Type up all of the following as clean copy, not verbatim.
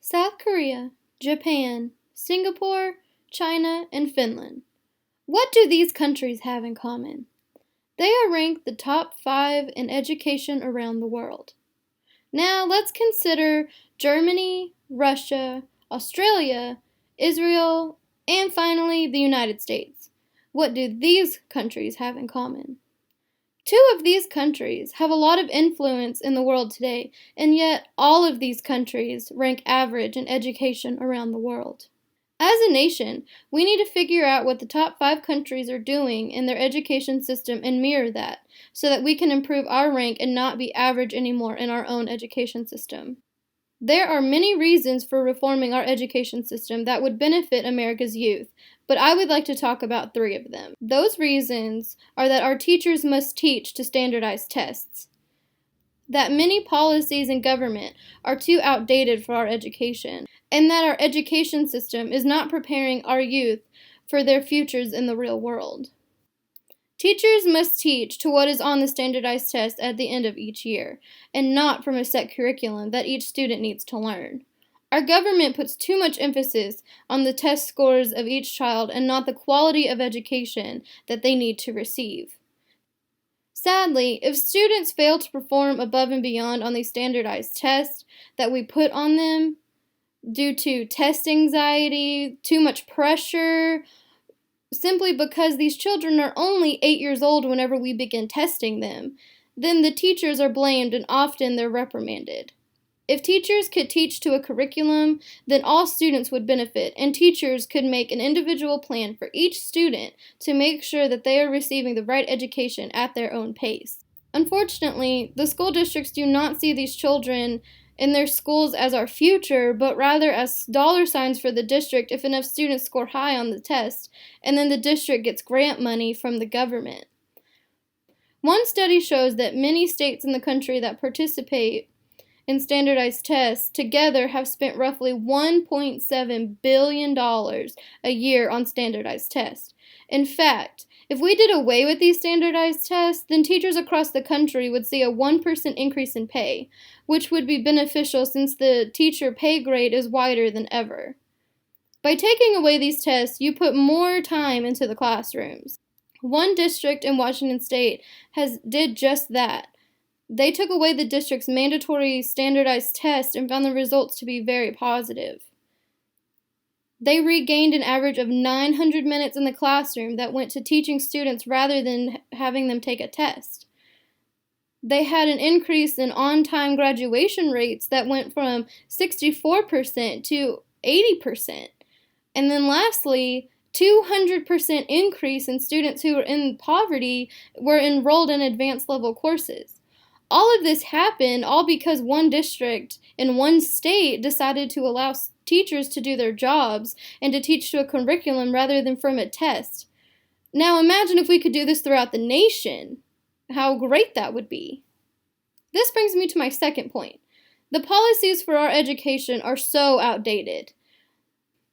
South Korea, Japan, Singapore, China, and Finland. What do these countries have in common? They are ranked the top 5 in education around the world. Now let's consider Germany, Russia, Australia, Israel, and finally the United States. What do these countries have in common? 2 of these countries have a lot of influence in the world today, and yet all of these countries rank average in education around the world. As a nation, we need to figure out what the top 5 countries are doing in their education system and mirror that, so that we can improve our rank and not be average anymore in our own education system. There are many reasons for reforming our education system that would benefit America's youth, but I would like to talk about 3 of them. Those reasons are that our teachers must teach to standardized tests, that many policies in government are too outdated for our education, and that our education system is not preparing our youth for their futures in the real world. Teachers must teach to what is on the standardized test at the end of each year, and not from a set curriculum that each student needs to learn. Our government puts too much emphasis on the test scores of each child and not the quality of education that they need to receive. Sadly, if students fail to perform above and beyond on these standardized tests that we put on them due to test anxiety, too much pressure, simply because these children are only 8 years old whenever we begin testing them, then the teachers are blamed and often they're reprimanded. If teachers could teach to a curriculum, then all students would benefit, and teachers could make an individual plan for each student to make sure that they are receiving the right education at their own pace. Unfortunately, the school districts do not see these children in their schools as our future, but rather as dollar signs for the district if enough students score high on the test, and then the district gets grant money from the government. One study shows that many states in the country that participate in standardized tests together have spent roughly $1.7 billion a year on standardized tests. In fact, if we did away with these standardized tests, then teachers across the country would see a 1% increase in pay, which would be beneficial since the teacher pay grade is wider than ever. By taking away these tests, you put more time into the classrooms. One district in Washington State did just that. They took away the district's mandatory standardized test and found the results to be very positive. They regained an average of 900 minutes in the classroom that went to teaching students rather than having them take a test. They had an increase in on-time graduation rates that went from 64% to 80%. And then lastly, 200% increase in students who were in poverty were enrolled in advanced level courses. All of this happened all because one district in one state decided to allow teachers to do their jobs and to teach to a curriculum rather than from a test. Now imagine if we could do this throughout the nation. How great that would be. This brings me to my second point. The policies for our education are so outdated.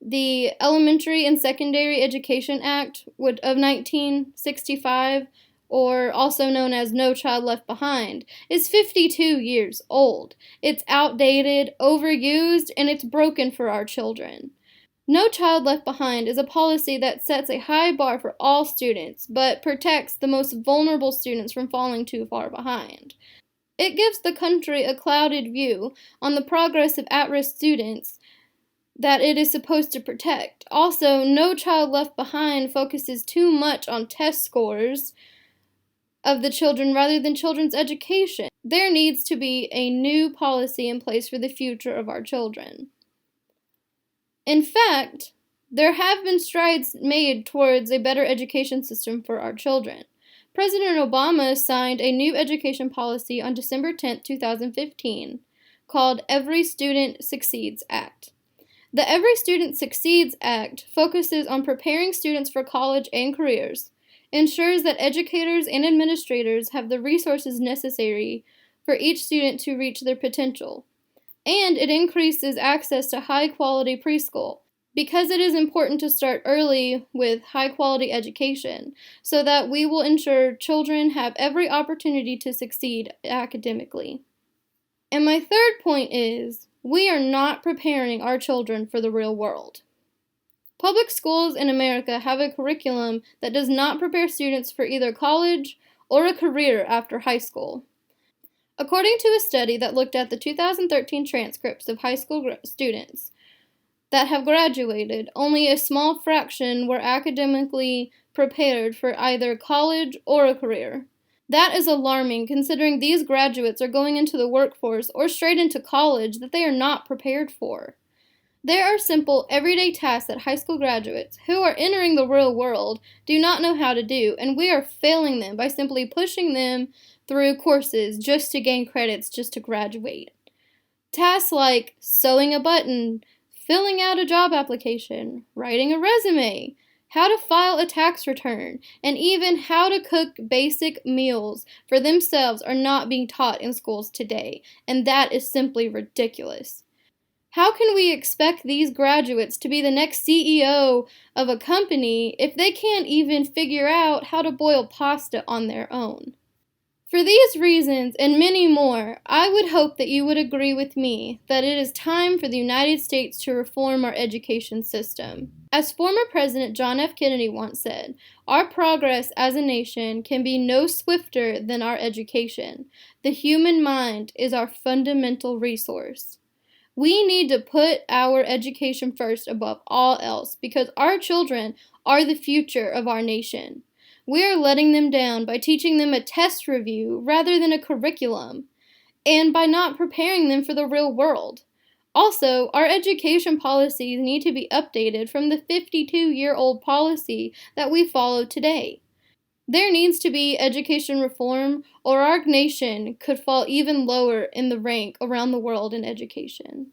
The Elementary and Secondary Education Act of 1965, or also known as No Child Left Behind, is 52 years old. It's outdated, overused, and it's broken for our children. No Child Left Behind is a policy that sets a high bar for all students, but protects the most vulnerable students from falling too far behind. It gives the country a clouded view on the progress of at-risk students that it is supposed to protect. Also, No Child Left Behind focuses too much on test scores of the children rather than children's education. There needs to be a new policy in place for the future of our children. In fact, there have been strides made towards a better education system for our children. President Obama signed a new education policy on December 10, 2015, called Every Student Succeeds Act. The Every Student Succeeds Act focuses on preparing students for college and careers, ensures that educators and administrators have the resources necessary for each student to reach their potential, and it increases access to high-quality preschool, because it is important to start early with high-quality education, so that we will ensure children have every opportunity to succeed academically. And my third point is, We are not preparing our children for the real world. Public schools in America have a curriculum that does not prepare students for either college or a career after high school. According to a study that looked at the 2013 transcripts of high school students that have graduated, only a small fraction were academically prepared for either college or a career. That is alarming considering these graduates are going into the workforce or straight into college that they are not prepared for. There are simple, everyday tasks that high school graduates who are entering the real world do not know how to do, and we are failing them by simply pushing them through courses just to gain credits just to graduate. Tasks like sewing a button, filling out a job application, writing a resume, how to file a tax return, and even how to cook basic meals for themselves are not being taught in schools today, and that is simply ridiculous. How can we expect these graduates to be the next CEO of a company if they can't even figure out how to boil pasta on their own? For these reasons and many more, I would hope that you would agree with me that it is time for the United States to reform our education system. As former President John F. Kennedy once said, our progress as a nation can be no swifter than our education. The human mind is our fundamental resource. We need to put our education first above all else because our children are the future of our nation. We are letting them down by teaching them a test review rather than a curriculum, and by not preparing them for the real world. Also, our education policies need to be updated from the 52-year-old policy that we follow today. There needs to be education reform, or our nation could fall even lower in the rank around the world in education.